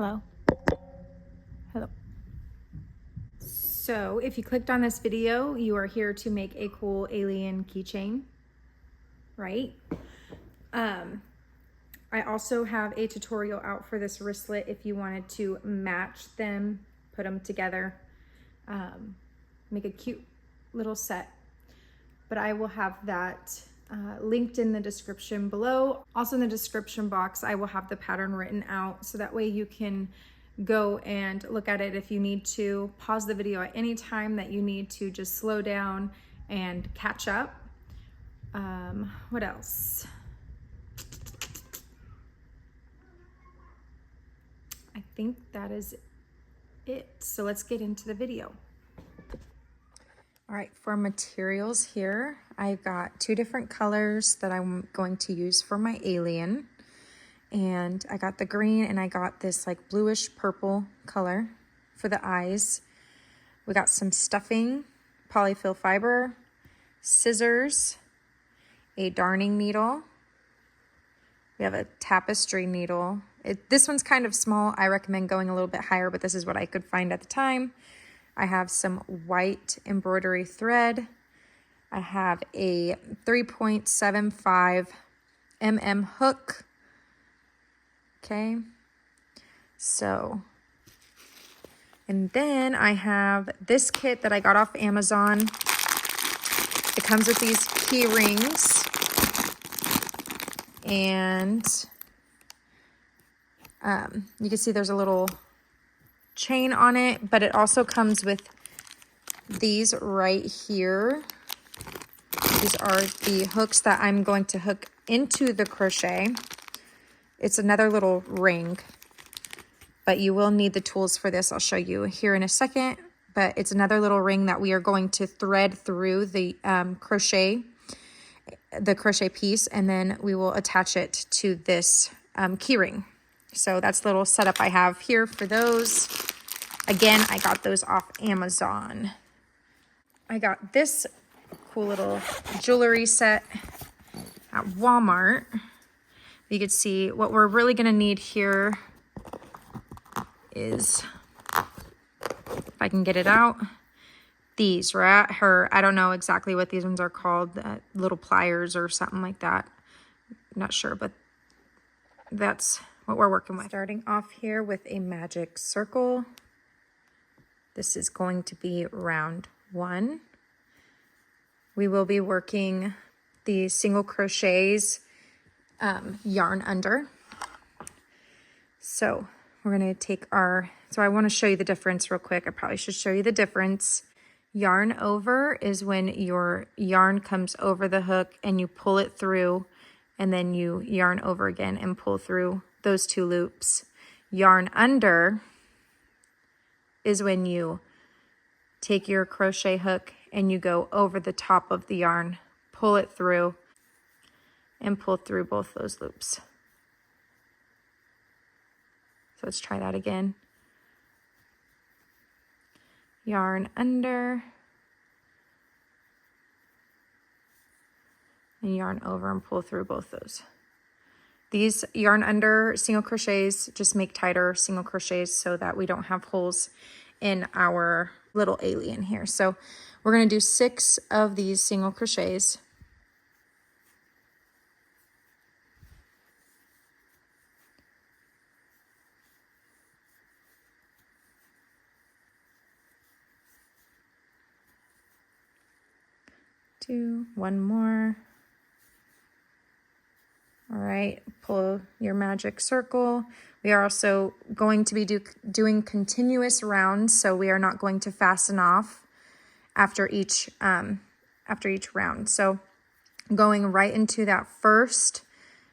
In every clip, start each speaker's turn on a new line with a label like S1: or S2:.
S1: Hello. Hello. So if you clicked on this video, you are here to make a cool alien keychain, right? I also have a tutorial out for this wristlet if you wanted to match them, put them together, make a cute little set. But I will have that linked in the description below. Also in the description box, I will have the pattern written out so that way you can go and look at it if you need to. Pause the video at any time that you need to, just slow down and catch up. What else? I think that is it. So let's get into the video. All right, for materials here, I've got two different colors that I'm going to use for my alien. And I got the green and I got this like bluish purple color for the eyes. We got some stuffing, polyfill fiber, scissors, a darning needle. We have a tapestry needle. This one's kind of small. I recommend going a little bit higher, but this is what I could find at the time. I have some white embroidery thread. I have a 3.75 mm hook. Okay, so, and then I have this kit that I got off Amazon. It comes with these key rings and you can see there's a little chain on it, but it also comes with these right here. These are the hooks that I'm going to hook into the crochet. It's another little ring, but you will need the tools for this. I'll show you here in a second, but it's another little ring that we are going to thread through the crochet piece, and then we will attach it to this key ring. So that's the little setup I have here for those. Again, I got those off Amazon. I got this cool little jewelry set at Walmart. You can see what we're really going to need here is, if I can get it out, these, right? I don't know exactly what these ones are called, little pliers or something like that. I'm not sure, but that's what we're working with. Starting off here with a magic circle. This is going to be round 1. We will be working the single crochets yarn under. So we're going to take so I want to show you the difference real quick. I probably should show you the difference. Yarn over is when your yarn comes over the hook and you pull it through, and then you yarn over again and pull through those 2 loops. Yarn under is when you take your crochet hook and you go over the top of the yarn, pull it through, and pull through both those loops. So let's try that again. Yarn under, and yarn over and pull through both those. These yarn under single crochets just make tighter single crochets so that we don't have holes in our little alien here. So we're going to do 6 of these single crochets. Do 1 more. All right, pull your magic circle. We are also going to be doing continuous rounds, so we are not going to fasten off after each round. So going right into that first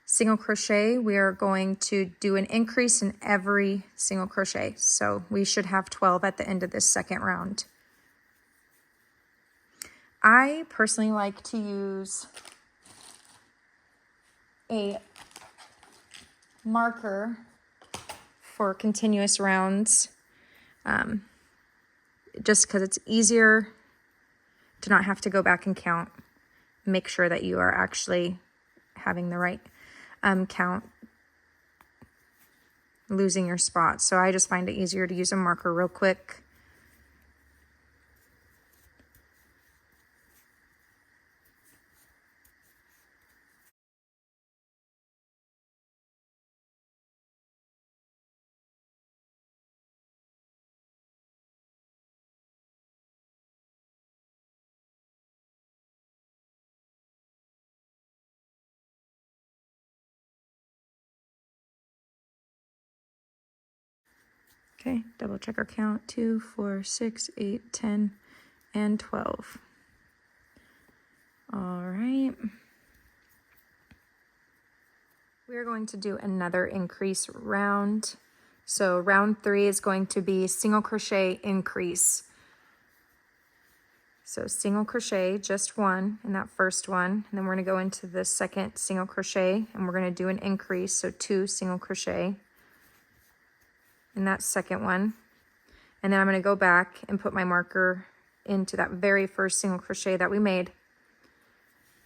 S1: single crochet, we are going to do an increase in every single crochet. So we should have 12 at the end of this second round. I personally like to use a marker for continuous rounds, just because it's easier to not have to go back and count. Make sure that you are actually having the right count. losing your spots. So I just find it easier to use a marker real quick. Okay, double check our count, 2, 4, 6, 8, 10, and 12. All right. We're going to do another increase round. So round 3 is going to be single crochet increase. So single crochet, just one in that first one, and then we're gonna go into the second single crochet and we're gonna do an increase, so 2 single crochet in that second one. And then I'm gonna go back and put my marker into that very first single crochet that we made.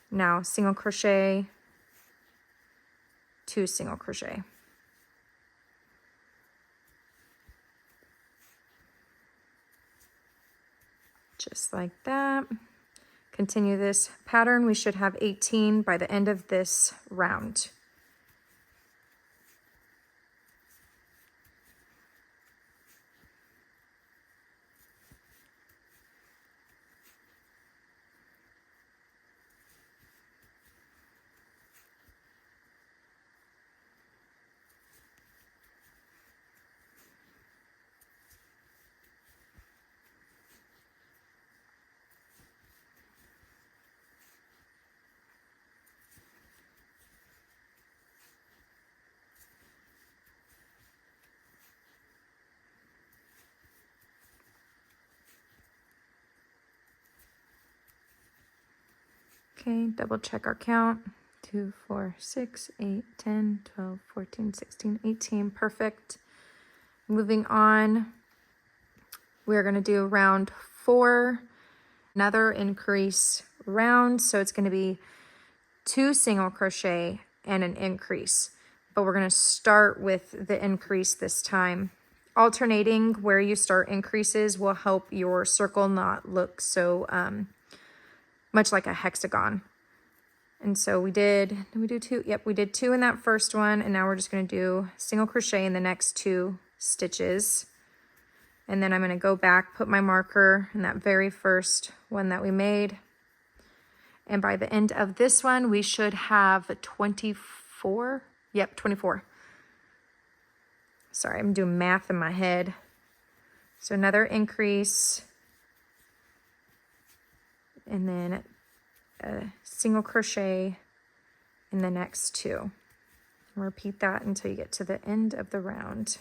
S1: Now single crochet, 2 single crochet. Just like that. Continue this pattern. We should have 18 by the end of this round. Okay, double check our count. 2, 4, 6, 8, 10, 12, 14, 16, 18. Perfect. Moving on, we're going to do round 4, another increase round. So it's going to be 2 single crochet and an increase. But we're going to start with the increase this time. Alternating where you start increases will help your circle not look so much like a hexagon. And so we did we do 2? Yep, we did 2 in that first one, and now we're just going to do single crochet in the next 2 stitches. And then I'm going to go back, put my marker in that very first one that we made. And by the end of this one, we should have 24. Yep, 24. Sorry, I'm doing math in my head. So another increase. And then a single crochet in the next 2. Repeat that until you get to the end of the round.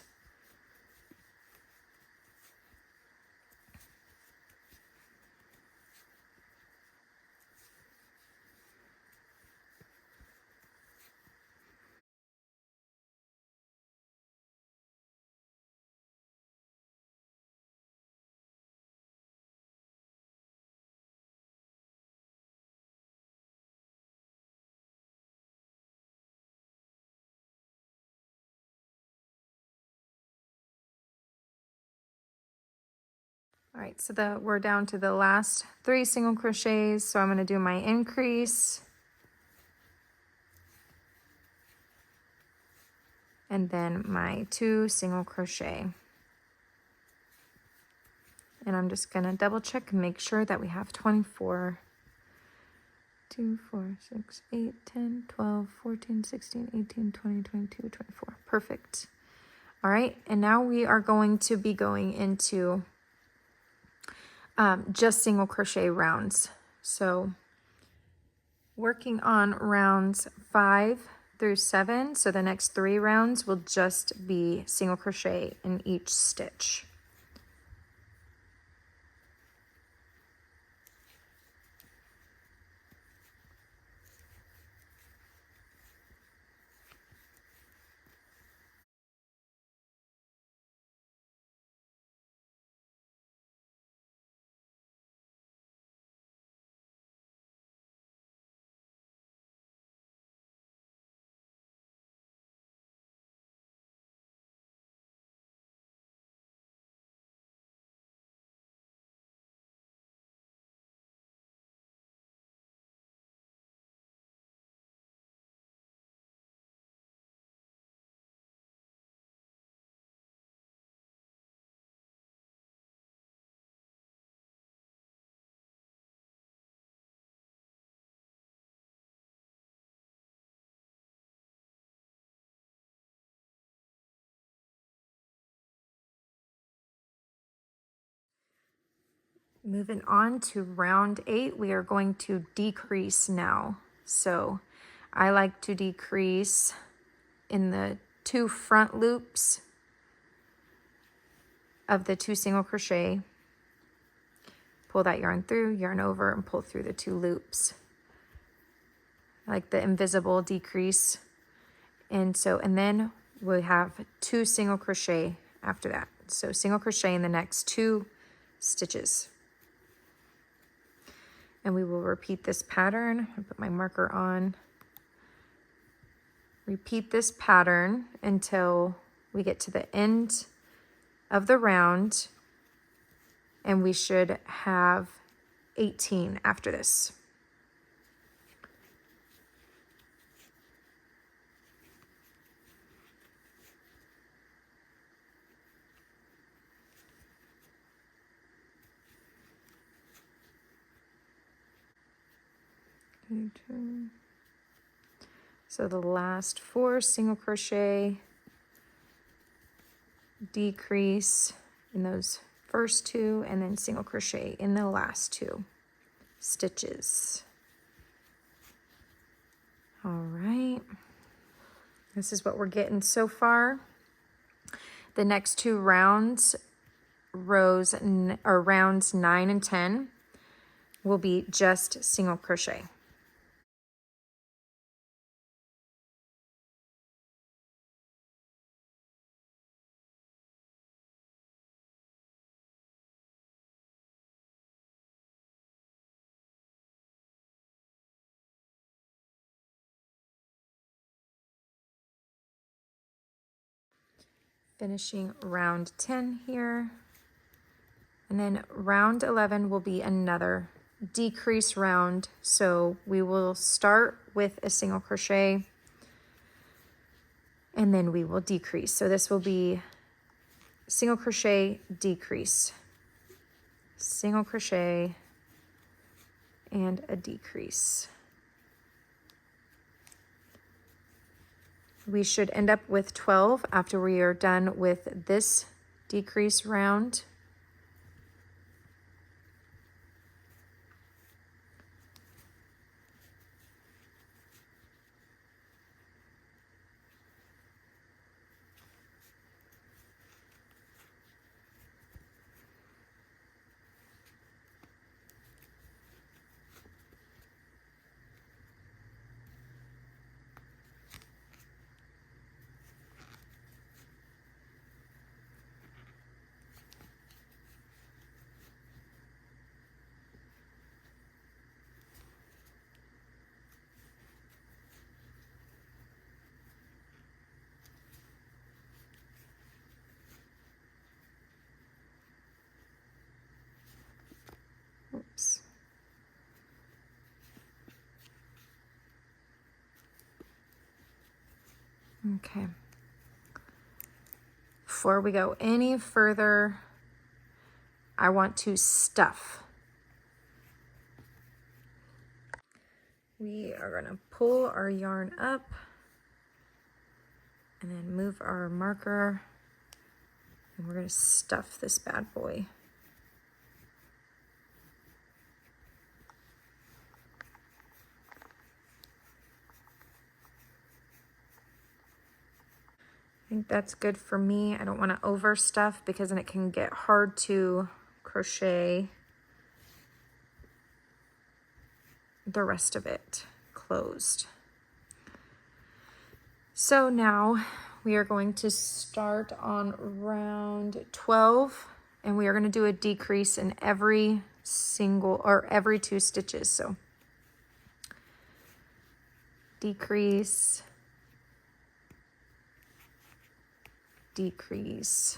S1: All right, so we're down to the last 3 single crochets. So I'm going to do my increase. And then my 2 single crochet. And I'm just going to double check and make sure that we have 24. 2, 4, 6, 8, 10, 12, 14, 16, 18, 20, 22, 24. Perfect. All right, and now we are going to be going into just single crochet rounds. So working on rounds 5 through 7. So the next 3 rounds will just be single crochet in each stitch. Moving on to round 8, we are going to decrease now. So I like to decrease in the 2 front loops of the 2 single crochet. Pull that yarn through, yarn over, and pull through the 2 loops. I like the invisible decrease. And then we have 2 single crochet after that. So single crochet in the next 2 stitches. And we will repeat this pattern. I'll put my marker on. Repeat this pattern until we get to the end of the round, and we should have 18 after this. So the last 4 single crochet, decrease in those first 2, and then single crochet in the last 2 stitches. All right, this is what we're getting so far. The next 2 rounds, rounds 9 and 10, will be just single crochet. Finishing round 10 here. And then round 11 will be another decrease round. So we will start with a single crochet and then we will decrease. So this will be single crochet, decrease, single crochet, and a decrease. We should end up with 12 after we are done with this decrease round. Oops. Okay. Before we go any further, I want to stuff. We are going to pull our yarn up and then move our marker, and we're going to stuff this bad boy. I think that's good for me. I don't want to overstuff because then it can get hard to crochet the rest of it closed. So now we are going to start on round 12, and we are going to do a decrease in every 2 stitches. So decrease, decrease,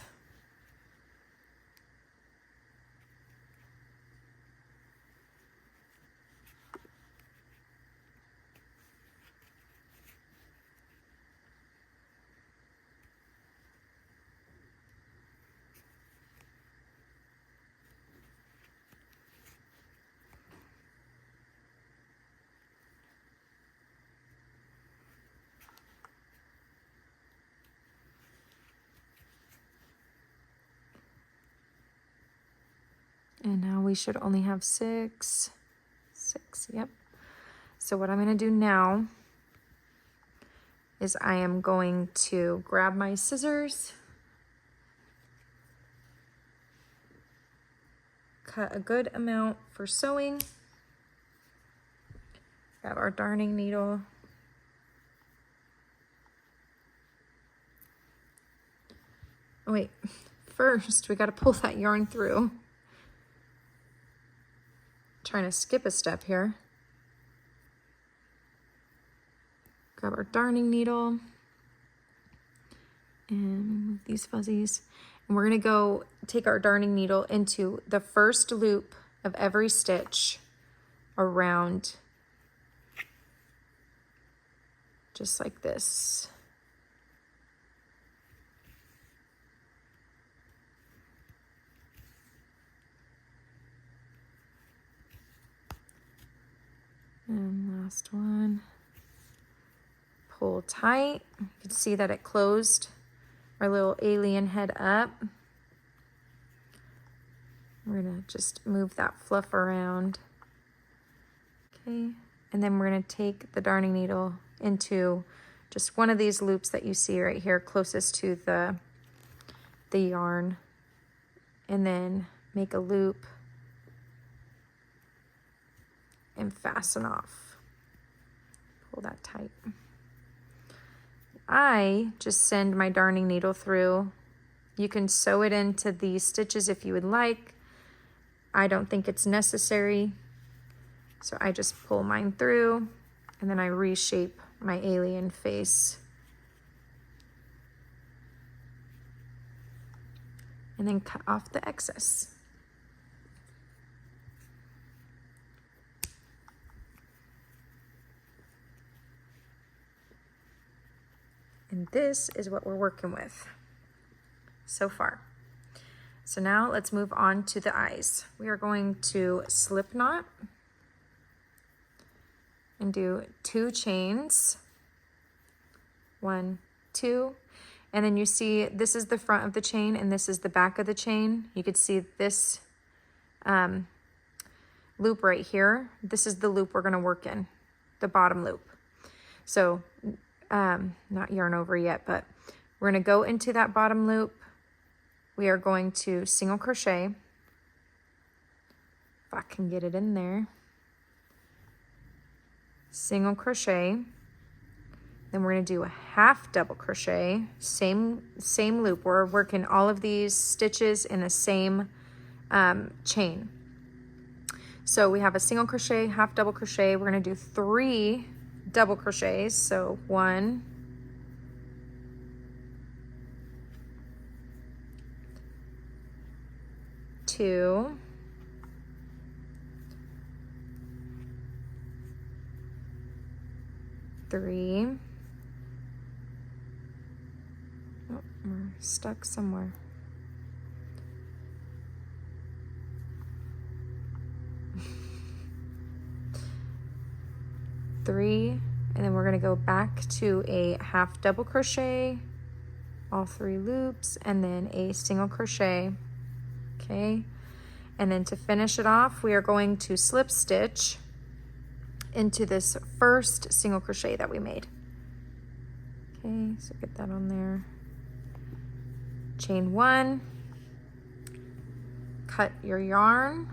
S1: we should only have 6, yep. So what I'm gonna do now is I am going to grab my scissors, cut a good amount for sewing, grab our darning needle, oh wait, first we gotta pull that yarn through. Trying to skip a step here. Grab our darning needle and move these fuzzies. And we're gonna go take our darning needle into the first loop of every stitch around, just like this. And last one. Pull tight. You can see that it closed our little alien head up. We're gonna just move that fluff around. Okay, and then we're gonna take the darning needle into just one of these loops that you see right here closest to the yarn, and then make a loop and fasten off. Pull that tight. I just send my darning needle through. You can sew it into these stitches if you would like. I don't think it's necessary, so I just pull mine through and then I reshape my alien face. And then cut off the excess. And this is what we're working with so far. So now let's move on to the eyes. We are going to slip knot and do 2 chains. 1, 2, and then you see this is the front of the chain and this is the back of the chain. You could see this loop right here. This is the loop we're gonna work in, the bottom loop. So not yarn over yet, but we're going to go into that bottom loop. We are going to single crochet, if I can get it in there, single crochet, then we're going to do a half double crochet, same loop. We're working all of these stitches in the same chain. So we have a single crochet, half double crochet. We're going to do 3 double crochets. So 1, 2, 3. Oh, we're stuck somewhere. 3, and then we're going to go back to a half double crochet, all 3 loops, and then a single crochet. Okay, and then to finish it off, we are going to slip stitch into this first single crochet that we made. Okay, so get that on there. Chain 1, cut your yarn.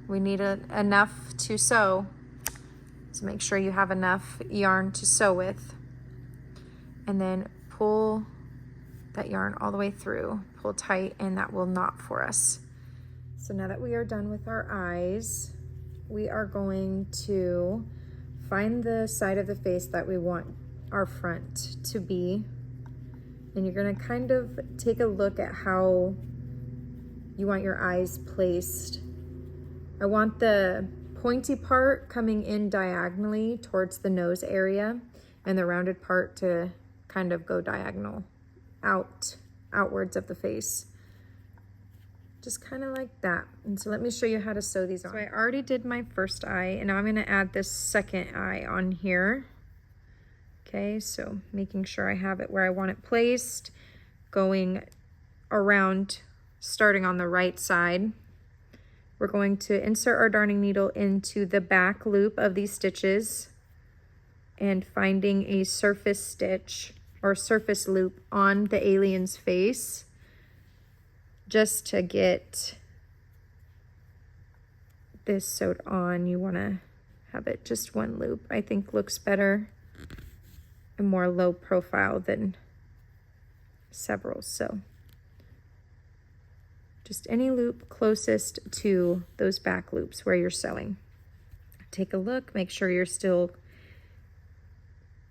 S1: We need enough to sew, so make sure you have enough yarn to sew with, and then pull that yarn all the way through, pull tight, and that will knot for us. So now that we are done with our eyes, we are going to find the side of the face that we want our front to be, and you're going to kind of take a look at how you want your eyes placed. I want the pointy part coming in diagonally towards the nose area, and the rounded part to kind of go diagonal outwards of the face. Just kind of like that. And so let me show you how to sew these on. So I already did my first eye, and now I'm going to add this second eye on here. Okay, so making sure I have it where I want it placed, going around, starting on the right side, we're going to insert our darning needle into the back loop of these stitches and finding a surface stitch or surface loop on the alien's face just to get this sewed on. You want to have it just one loop. I think looks better and more low profile than several. So just any loop closest to those back loops where you're sewing. Take a look, make sure you're still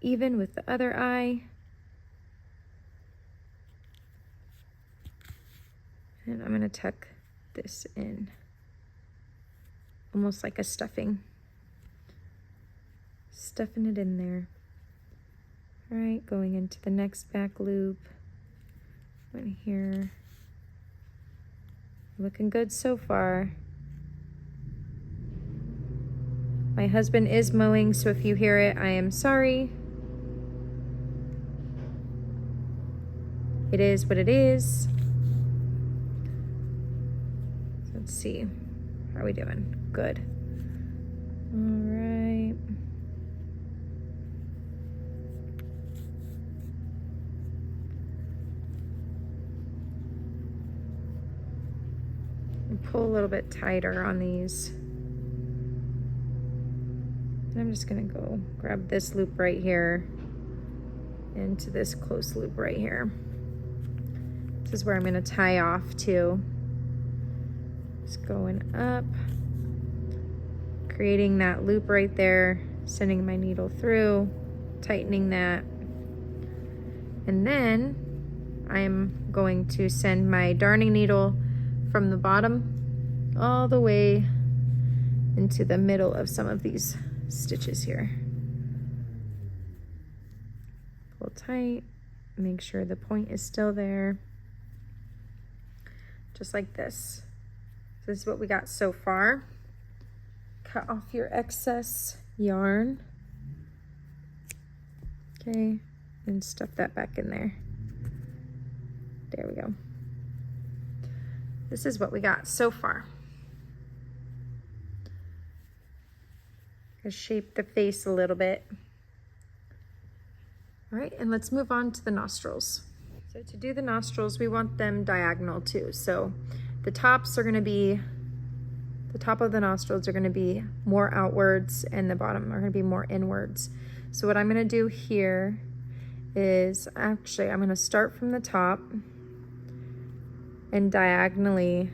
S1: even with the other eye. And I'm gonna tuck this in, almost like a stuffing. Stuffing it in there. All right, going into the next back loop. Right here. Looking good so far. My husband is mowing, so if you hear it, I am sorry. It is what it is. Let's see. How are we doing? Good. All right. And pull a little bit tighter on these. And I'm just gonna go grab this loop right here into this close loop right here. This is where I'm gonna tie off to. Just going up, creating that loop right there, sending my needle through, tightening that. And then I'm going to send my darning needle from the bottom all the way into the middle of some of these stitches here. Pull tight, make sure the point is still there, just like this. This is what we got so far. Cut off your excess yarn. Okay, and stuff that back in there. There we go. This is what we got so far. Gonna shape the face a little bit. All right, and let's move on to the nostrils. So to do the nostrils, we want them diagonal too. So the tops are gonna be, the top of the nostrils are gonna be more outwards and the bottom are gonna be more inwards. So what I'm gonna do here is, actually I'm gonna start from the top and diagonally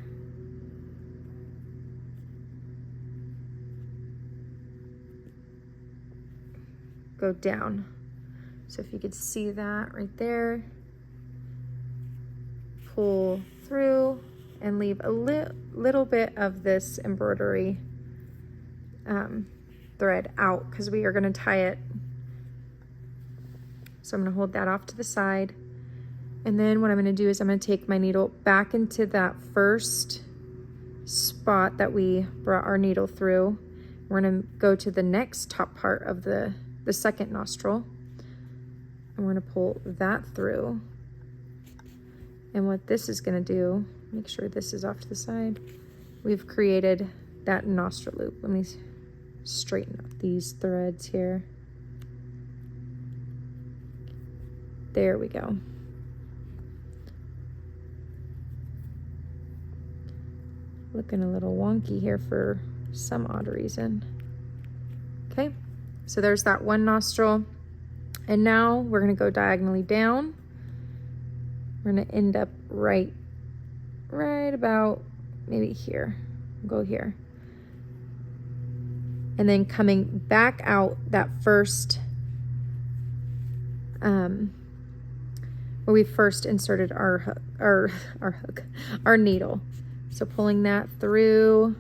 S1: go down. So if you could see that right there, pull through and leave a little bit of this embroidery thread out because we are going to tie it. So I'm going to hold that off to the side. And then what I'm going to do is I'm going to take my needle back into that first spot that we brought our needle through. We're going to go to the next top part of the second nostril. And we're going to pull that through. And what this is going to do, make sure this is off to the side. We've created that nostril loop. Let me straighten up these threads here. There we go. Looking a little wonky here for some odd reason. Okay, so there's that one nostril. And now we're gonna go diagonally down. We're gonna end up right about maybe here. Go here. And then coming back out that first, where we first inserted our needle. So pulling that through.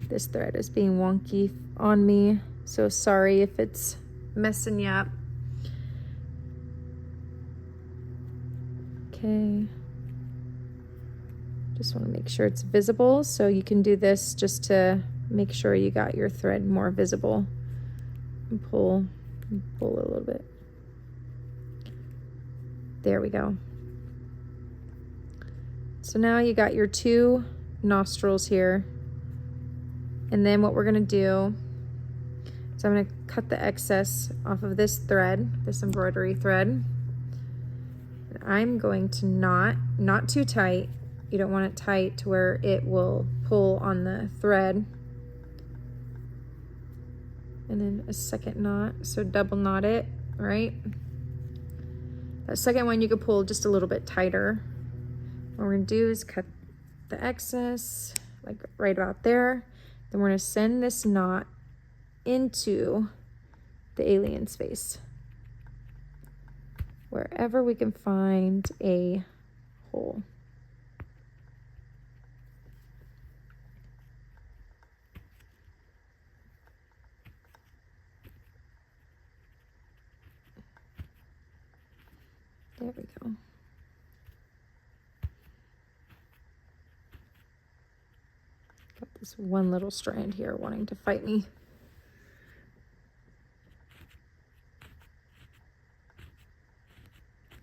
S1: This thread is being wonky on me, so sorry if it's messing you up. Okay. Just want to make sure it's visible, so you can do this just to make sure you got your thread more visible. And pull a little bit. There we go. So now you got your two nostrils here. And then what we're gonna do is I'm gonna cut the excess off of this thread, this embroidery thread. And I'm going to not too tight. You don't want it tight to where it will pull on the thread. And then a second knot, so double knot it, right? That second one you could pull just a little bit tighter. What we're gonna do is cut the excess, like right about there. Then we're gonna send this knot into the alien's face, wherever we can find a hole. There we go. Got this one little strand here wanting to fight me.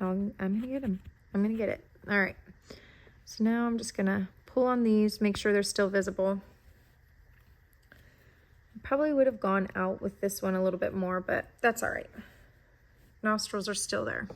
S1: I'm gonna get him. I'm gonna get it. All right. So now I'm just gonna pull on these, make sure they're still visible. Probably would have gone out with this one a little bit more, but that's all right. Nostrils are still there.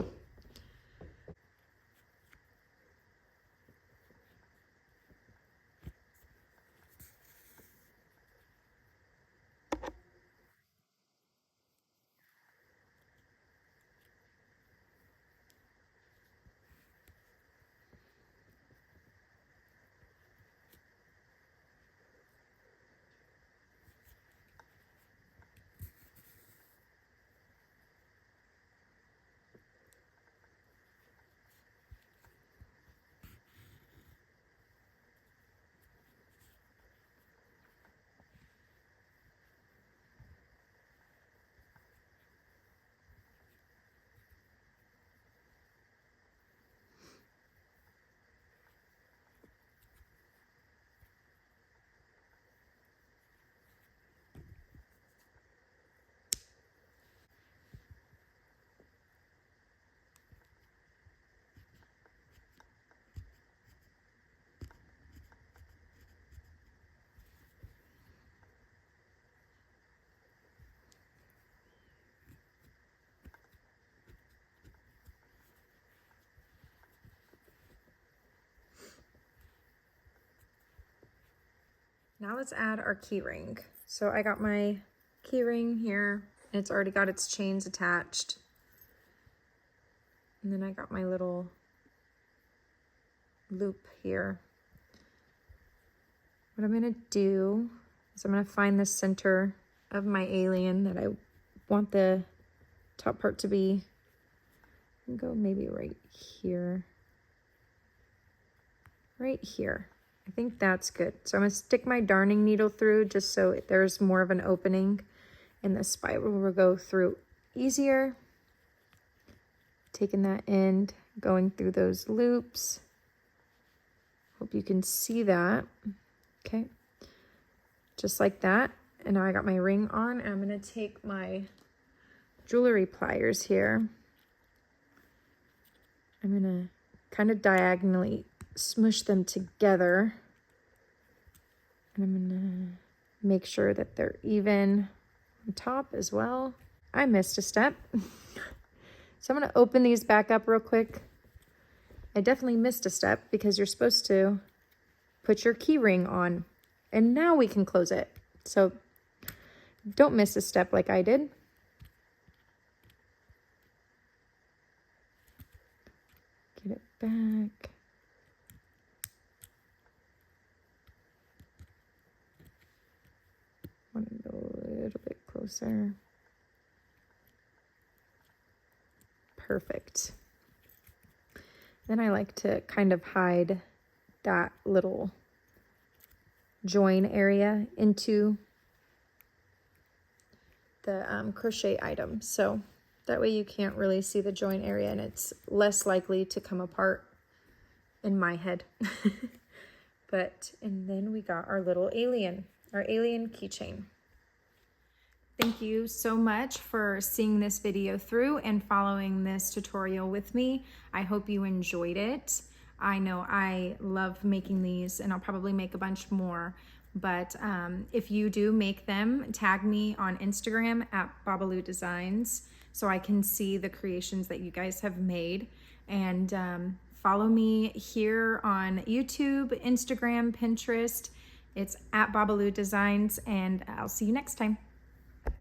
S1: Now let's add our key ring. So I got my key ring here, and it's already got its chains attached. And then I got my little loop here. What I'm gonna do is I'm gonna find the center of my alien that I want the top part to be. And go maybe right here. Right here. I think that's good. So I'm gonna stick my darning needle through just so there's more of an opening and the spiral will go through easier. Taking that end, going through those loops. Hope you can see that. Okay, just like that. And now I got my ring on, and I'm gonna take my jewelry pliers here. I'm gonna kind of diagonally smush them together. And I'm gonna make sure that they're even on top as well. I missed a step. So I'm gonna open these back up real quick. I definitely missed a step because you're supposed to put your key ring on, and now we can close it. So don't miss a step like I did. Get it back. Want to go a little bit closer. Perfect. Then I like to kind of hide that little join area into the crochet item. So that way you can't really see the join area, and it's less likely to come apart in my head. And then we got our little alien, our alien keychain. Thank you so much for seeing this video through and following this tutorial with me. I hope you enjoyed it. I know I love making these, and I'll probably make a bunch more, But if you do make them, tag me on Instagram at Babaloo Designs so I can see the creations that you guys have made. And follow me here on YouTube, Instagram, Pinterest. It's at Babaloo Designs, and I'll see you next time.